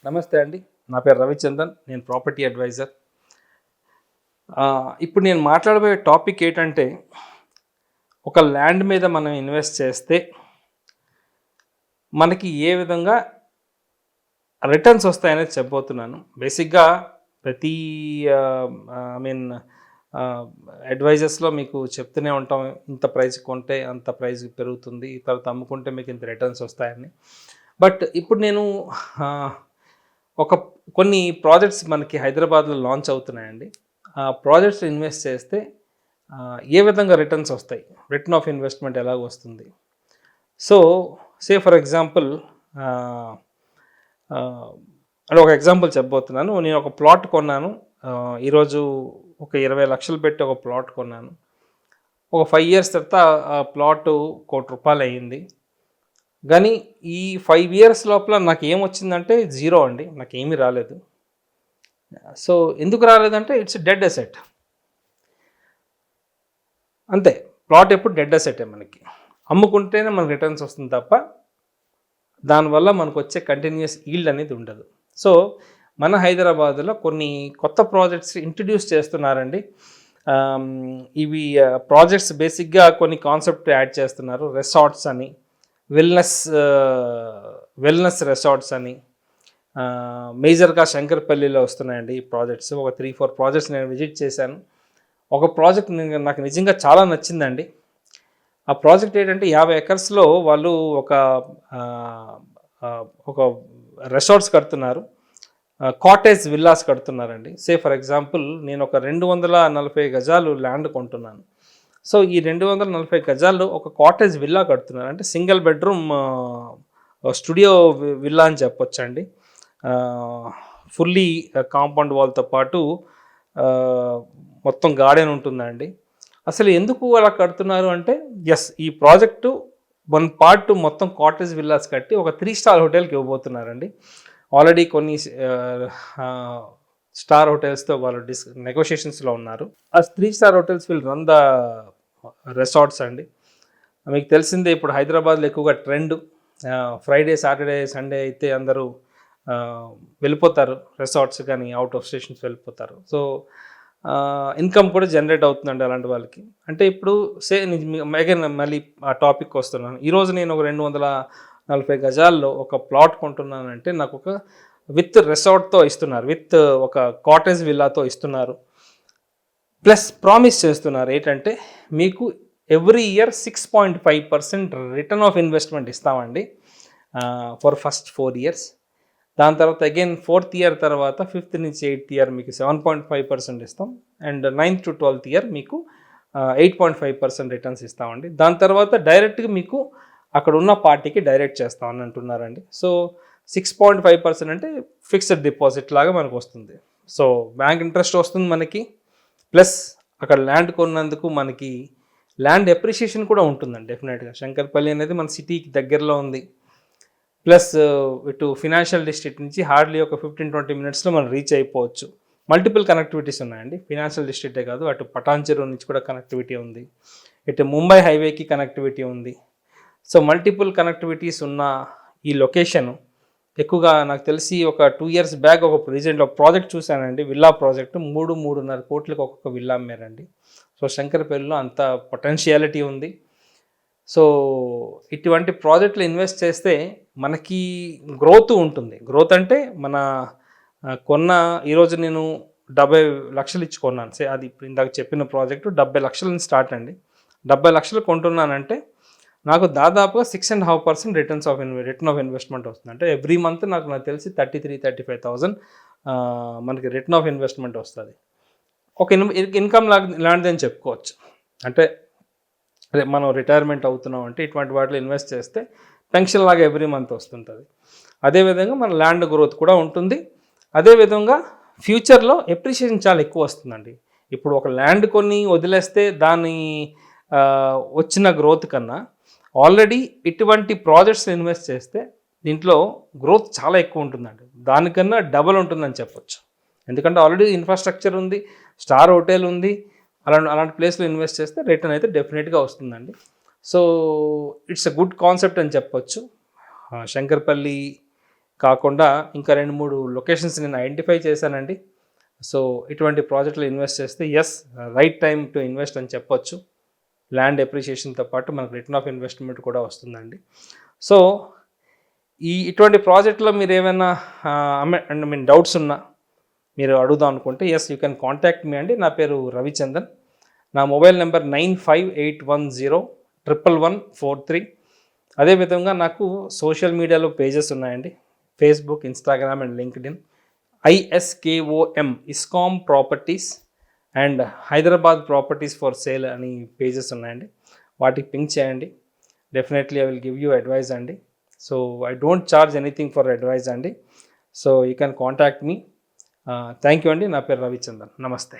నమస్తే అండి. నా పేరు రవిచందన్. నేను ప్రాపర్టీ అడ్వైజర్. ఇప్పుడు నేను మాట్లాడబోయే టాపిక్ ఏంటంటే, ఒక ల్యాండ్ మీద మనం ఇన్వెస్ట్ చేస్తే మనకి ఏ విధంగా రిటర్న్స్ వస్తాయనేది చెప్పబోతున్నాను. బేసిక్‌గా ప్రతి ఐ మీన్ అడ్వైజర్స్‌లో మీకు చెప్తూనే ఉంటాం. ఇంత ప్రైస్‌కి కొంటే అంత ప్రైస్ పెరుగుతుంది. తర్వాత అమ్ముకుంటే మీకు ఇంత రిటర్న్స్ వస్తాయని. బట్ ఇప్పుడు నేను ఒక కొన్ని ప్రాజెక్ట్స్ మనకి హైదరాబాద్లో లాంచ్ అవుతున్నాయండి. ఆ ప్రాజెక్ట్స్ ఇన్వెస్ట్ చేస్తే ఏ విధంగా రిటర్న్స్ వస్తాయి, రిటర్న్ ఆఫ్ ఇన్వెస్ట్మెంట్ ఎలాగ వస్తుంది. సో సే ఫర్ ఎగ్జాంపుల్ అంటే ఒక ఎగ్జాంపుల్ చెప్పబోతున్నాను. నేను ఒక ప్లాట్ కొన్నాను. ఈరోజు ఒక 20 లక్షలు పెట్టి ఒక ప్లాట్ కొన్నాను. ఒక 5 ఇయర్స్ తర్వాత ఆ ప్లాట్ ₹1,00,00,000 అయ్యింది. కానీ ఈ 5 ఇయర్స్ లోపల నాకు ఏమొచ్చిందంటే జీరో అండి. నాకేమీ రాలేదు. సో ఎందుకు రాలేదంటే ఇట్స్ డెడ్ అసెట్. అంతే, ప్లాట్ ఎప్పుడు డెడ్ అసెటే. మనకి అమ్ముకుంటేనే మనకు రిటర్న్స్ వస్తుంది తప్ప దానివల్ల మనకు వచ్చే కంటిన్యూస్ ఈల్డ్ అనేది ఉండదు. సో మన హైదరాబాద్లో కొన్ని కొత్త ప్రాజెక్ట్స్ ఇంట్రడ్యూస్ చేస్తున్నారండి. ఇవి ప్రాజెక్ట్స్ బేసిక్గా కొన్ని కాన్సెప్ట్ యాడ్ చేస్తున్నారు. రిసార్ట్స్ అని, వెల్నెస్ రిసార్ట్స్ అని మేజర్గా శంకర్పల్లిలో వస్తున్నాయండి ఈ ప్రాజెక్ట్స్. ఒక 3-4 ప్రాజెక్ట్స్ నేను విజిట్ చేశాను. ఒక ప్రాజెక్ట్ నాకు నిజంగా చాలా నచ్చిందండి. ఆ ప్రాజెక్ట్ ఏంటంటే 50 ఎకర్స్లో వాళ్ళు ఒక రిసార్ట్స్ కడుతున్నారు, కాటేజ్ విల్లాస్ కడుతున్నారండి. సే ఫర్ ఎగ్జాంపుల్ నేను ఒక 240 గజాలు ల్యాండ్ కొంటున్నాను. సో ఈ 240 గజాల్లో ఒక కాటేజ్ విల్లా కడుతున్నారు. అంటే సింగిల్ బెడ్రూమ్ స్టూడియో విల్లా అని చెప్పొచ్చండి. ఫుల్లీ కాంపౌండ్ వాల్తో పాటు మొత్తం గార్డెన్ ఉంటుందండి. అసలు ఎందుకు అలా కడుతున్నారు అంటే, ఈ ప్రాజెక్టు 1 పార్ట్ మొత్తం కాటేజ్ విల్లాస్ కట్టి ఒక 3 స్టార్ హోటల్కి ఇవ్వబోతున్నారండి. ఆల్రెడీ కొన్ని స్టార్ హోటల్స్తో వాళ్ళు నెగోషియేషన్స్లో ఉన్నారు. ఆ 3 star hotels will run the resorts అండి. మీకు తెలిసిందే, ఇప్పుడు హైదరాబాద్లో ఎక్కువగా ట్రెండ్ ఫ్రైడే, సాటర్డే, సండే అయితే అందరూ వెళ్ళిపోతారు రిసార్ట్స్, కానీ అవుట్ ఆఫ్ స్టేషన్స్ వెళ్ళిపోతారు. సో ఇన్కమ్ కూడా జనరేట్ అవుతుందండి అలాంటి వాళ్ళకి. అంటే ఇప్పుడు మళ్ళీ ఆ టాపిక్ వస్తున్నాను. ఈరోజు నేను ఒక 240 గజాల్లో ఒక ప్లాట్ కొంటున్నానంటే నాకు ఒక విత్ రిసార్ట్తో ఇస్తున్నారు, విత్ ఒక కాటేజ్ విల్లాతో ఇస్తున్నారు. ప్లస్ ప్రామిస్ చేస్తున్నారు ఏంటంటే, మీకు every year 6.5% return of investment ఇస్తామండి ఫర్ ఫస్ట్ 4 ఇయర్స్. దాని తర్వాత అగైన్ 4th ఇయర్ తర్వాత 5th నుంచి 8th ఇయర్ మీకు 7.5% ఇస్తాం. And 9th to 12th year మీకు 8.5% రిటర్న్స్ ఇస్తామండి. దాని తర్వాత డైరెక్ట్గా మీకు అక్కడ ఉన్న పార్టీకి డైరెక్ట్ చేస్తామని అంటున్నారండి. సో 6.5% అంటే ఫిక్స్డ్ డిపాజిట్ లాగా మనకు వస్తుంది. సో బ్యాంక్ ఇంట్రెస్ట్ వస్తుంది మనకి, ప్లస్ అక్కడ ల్యాండ్ కొన్నందుకు మనకి ల్యాండ్ ఎప్రిషియేషన్ కూడా ఉంటుందండి డెఫినెట్గా. శంకర్పల్లి అనేది మన సిటీకి దగ్గరలో ఉంది. ప్లస్ ఇటు ఫినాన్షియల్ డిస్ట్రిక్ట్ నుంచి హార్డ్లీ ఒక 15-20 మినిట్స్లో మనం రీచ్ అయిపోవచ్చు. మల్టిపుల్ కనెక్టివిటీస్ ఉన్నాయండి. ఫినాన్షియల్ డిస్ట్రిక్టే కాదు, అటు పటాన్ చెరువు నుంచి కూడా కనెక్టివిటీ ఉంది, ఇటు ముంబై హైవేకి కనెక్టివిటీ ఉంది. సో మల్టిపుల్ కనెక్టివిటీస్ ఉన్న ఈ లొకేషన్ ఎక్కువగా నాకు తెలిసి ఒక 2 ఇయర్స్ బ్యాక్ ఒక రీసెంట్లో ప్రాజెక్ట్ చూశానండి, విల్లా ప్రాజెక్టు. 3-3.5 కోట్లకు ఒక్కొక్క విల్లా అమ్మారండి. సో శంకర్పల్లిలో అంత పొటెన్షియాలిటీ ఉంది. సో ఇటువంటి ప్రాజెక్టులు ఇన్వెస్ట్ చేస్తే మనకి గ్రోత్ ఉంటుంది. గ్రోత్ అంటే మన ఈరోజు నేను 70 లక్షలు ఇచ్చి కొన్నాను. అది ఇప్పుడు ఇందాక చెప్పిన ప్రాజెక్టు 70 లక్షల నుంచి స్టార్ట్ అండి. 70 లక్షలు కొంటున్నానంటే నాకు దాదాపుగా 6.5% రిటర్న్ ఆఫ్ ఇన్వెస్ట్మెంట్ వస్తుంది. అంటే ఎవ్రీ మంత్ నాకు తెలిసి 33,000-35,000 మనకి రిటర్న్ ఆఫ్ ఇన్వెస్ట్మెంట్ వస్తుంది. ఒక ఇన్కమ్ లాంటిదని చెప్పుకోవచ్చు. అంటే మనం రిటైర్మెంట్ అవుతున్నాం అంటే ఇటువంటి వాటిలో ఇన్వెస్ట్ చేస్తే పెన్షన్ లాగా ఎవ్రీ మంత్ వస్తుంటుంది. అదేవిధంగా మన ల్యాండ్ గ్రోత్ కూడా ఉంటుంది. అదేవిధంగా ఫ్యూచర్లో ఎప్రిషియేషన్ చాలా ఎక్కువ వస్తుందండి. ఇప్పుడు ఒక ల్యాండ్ కొన్ని వదిలేస్తే దాని వచ్చిన గ్రోత్ కన్నా ఆల్రెడీ ఇటువంటి ప్రాజెక్ట్స్ ఇన్వెస్ట్ చేస్తే దీంట్లో గ్రోత్ చాలా ఎక్కువ ఉంటుందండి. దానికన్నా డబల్ ఉంటుందని చెప్పొచ్చు. ఎందుకంటే ఆల్రెడీ ఇన్ఫ్రాస్ట్రక్చర్ ఉంది, స్టార్ హోటల్ ఉంది. అలాంటి ప్లేస్లో ఇన్వెస్ట్ చేస్తే రిటర్న్ అయితే డెఫినెట్గా వస్తుందండి. So it's a good concept అని చెప్పొచ్చు. శంకర్పల్లి కాకుండా ఇంకా 2-3 లొకేషన్స్ నేను ఐడెంటిఫై చేశానండి. సో ఇటువంటి ప్రాజెక్టులు ఇన్వెస్ట్ చేస్తే రైట్ టైం టు ఇన్వెస్ట్ అని చెప్పొచ్చు. ల్యాండ్ ఎప్రిషియేషన్తో పాటు మనకు రిటర్న్ ఆఫ్ ఇన్వెస్ట్మెంట్ కూడా వస్తుందండి. సో ఇటువంటి ప్రాజెక్ట్లో మీరు ఏమైనా డౌట్స్ ఉన్నా మీరు అడుగుదాం అనుకుంటే యూ కెన్ కాంటాక్ట్ మీ అండి. నా పేరు రవిచందన్. నా మొబైల్ నెంబర్ 9581011143. అదేవిధంగా నాకు సోషల్ మీడియాలో పేజెస్ ఉన్నాయండి. Facebook, Instagram and LinkedIn. ISKOM ISKOM properties and Hyderabad properties for sale అని పేజెస్ ఉన్నాయండి. వాటికి పింక్ చేయండి. Definitely I will give you advise అండి. So I don't charge anything for advise అండి. So you can contact me. Thank you అండి. నా పేరు రవిచందన్. నమస్తే.